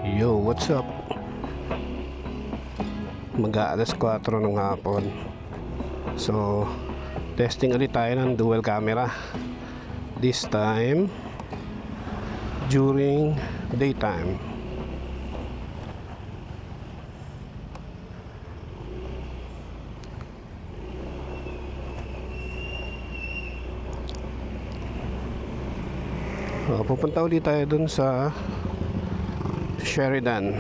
Yo, what's up? Mag-aalas 4 ng hapon. So, testing ulit tayo ng dual camera. This time during daytime. Pupunta ulit tayo dun sa Sheridan.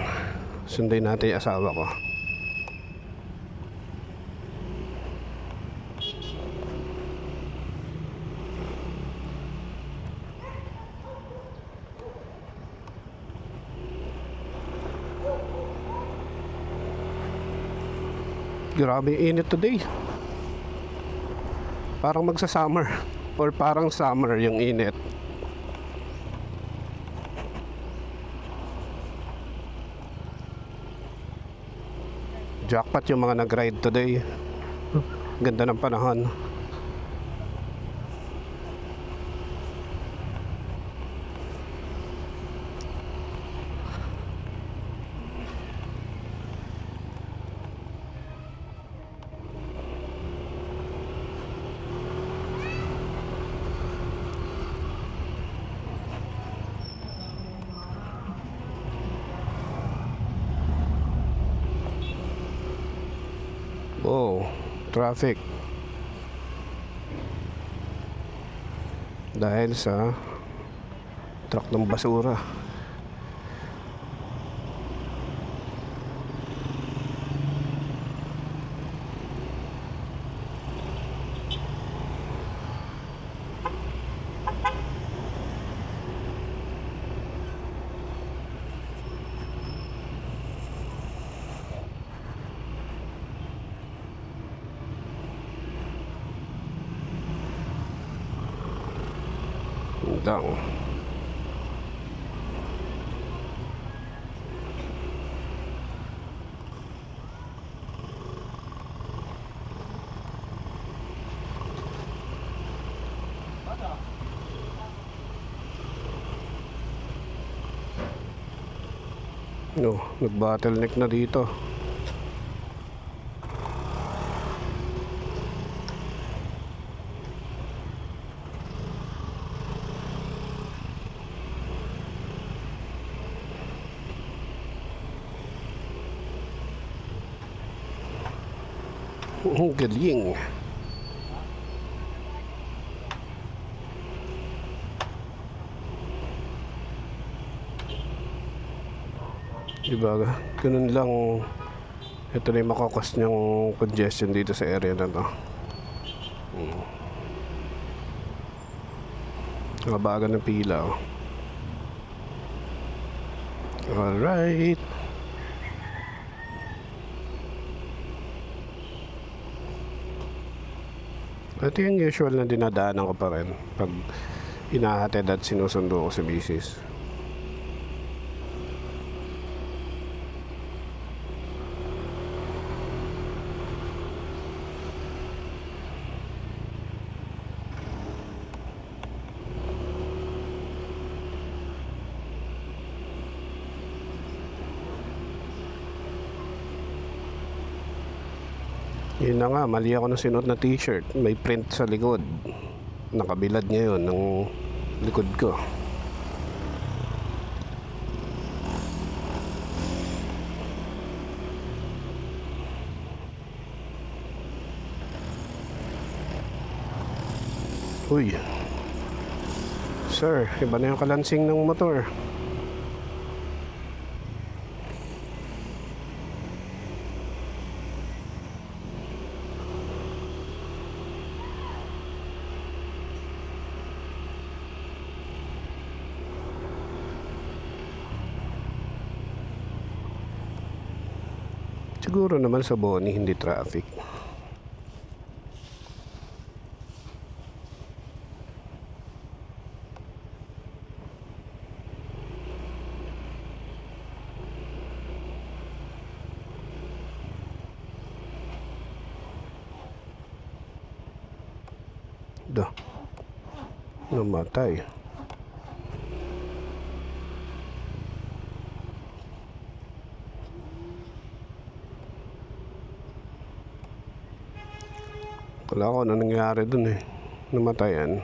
Sunday natin yung asawa ko. Grabe init today. Parang magsa-summer or parang summer yung init. Jackpot yung mga nag-ride today. Ganda ng panahon. Oh, traffic. Dahil sa truck ng basura. Lang. No, nag-bottleneck na dito. Ang galing. Diba? Ganun lang. Ito na yung makakos niyang congestion dito sa area na to. Nabaga ng pila. Alright. Ito yung usual na dinadaanan ko pa rin pag inahatid at sinusundo ko si misis. Yun na nga, mali ako ng sinuot na t-shirt. May print sa likod. Nakabilad niya yun ng likod ko. Uy. Sir, iba na yung kalansing ng motor. Siguro naman sa Boni hindi traffic. Dah. Namatay. Wala ko ano nangyari dun eh. Namatayan.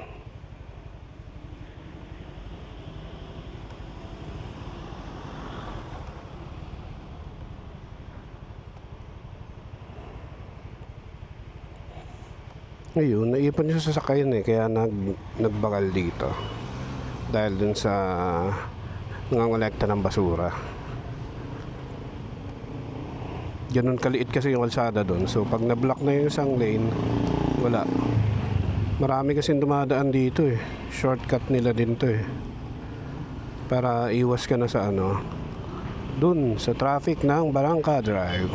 Ngayon, naipon yung sasakyan eh, kaya nagbakal dito. Dahil dun sa nangangolekta ng basura. Ganun kaliit kasi yung kalsada dun. So pag na-block na yung isang lane, wala. Marami kasing dumadaan dito eh. Shortcut nila din to eh. Para iwas ka na sa ano, dun sa traffic ng Barangka Drive.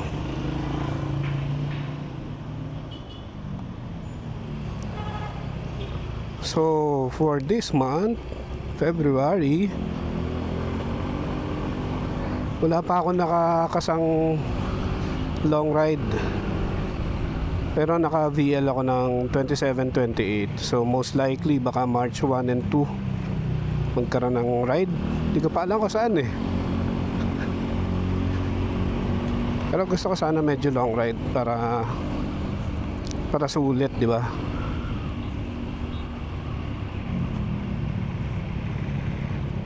So for this month, February, wala pa ako nakakasang long ride. Pero naka VL ako ng 27-28. So most likely baka March 1 and 2 magkaroon ng ride. Hindi ko pa alam kung saan eh. Pero gusto ko sana medyo long ride para sulit, di ba?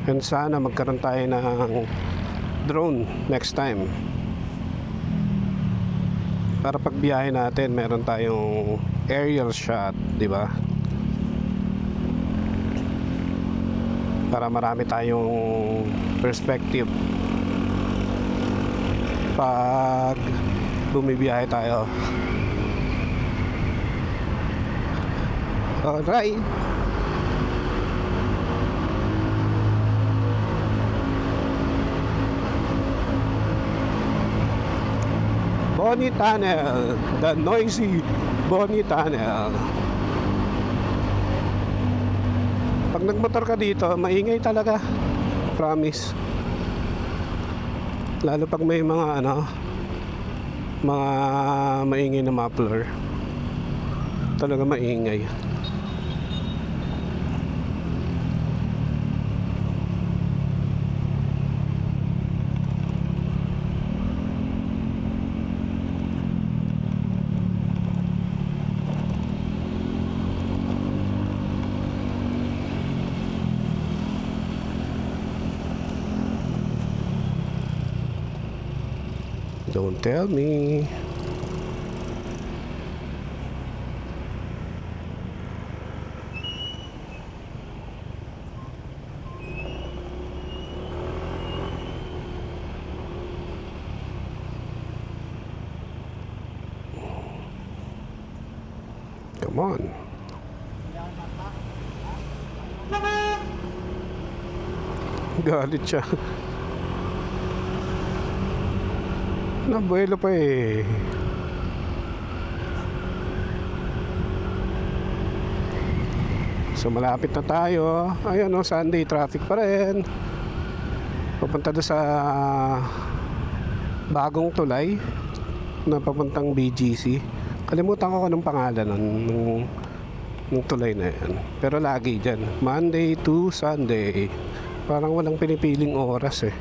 And sana magkaroon tayo ng drone next time. Para pagbiyahe natin, meron tayong aerial shot, di ba? Para marami tayong perspective pag bumibiyahe tayo. Alright. Bonnie Tunnel, the noisy Bonnie Tunnel. Pag nagmotor ka dito, maingay talaga. Promise. Lalo pag may mga mga maingay na muffler. Talaga maingay. Don't tell me. Come on. Galit siya. Nabuelo pa eh. So malapit na tayo. Ayun o, Sunday traffic pa rin. Papunta doon sa bagong tulay na papuntang BGC. Kalimutan ko anong pangalan ng tulay na yan. Pero lagi dyan, Monday to Sunday. Parang walang pinipiling oras eh.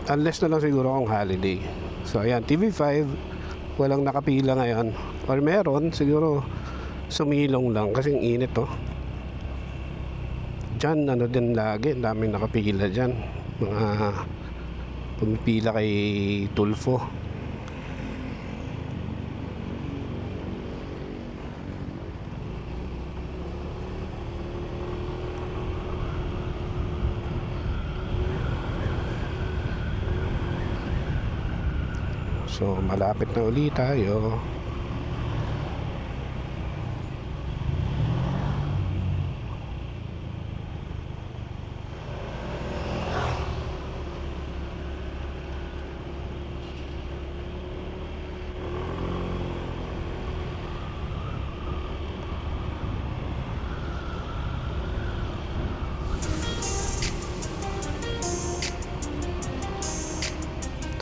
Unless na lang siguro kung holiday. So ayan, TV5 walang nakapila ngayon. Or meron, siguro sumilong lang kasi ang init oh. Diyan ano din lagi, daming nakapila dyan. Mga pumipila kay Tulfo. So malapit na uli tayo.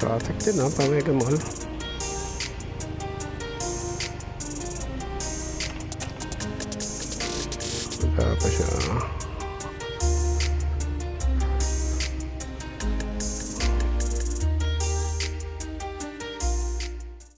Traffic din ha, Pamega Mall. Wala pa siya.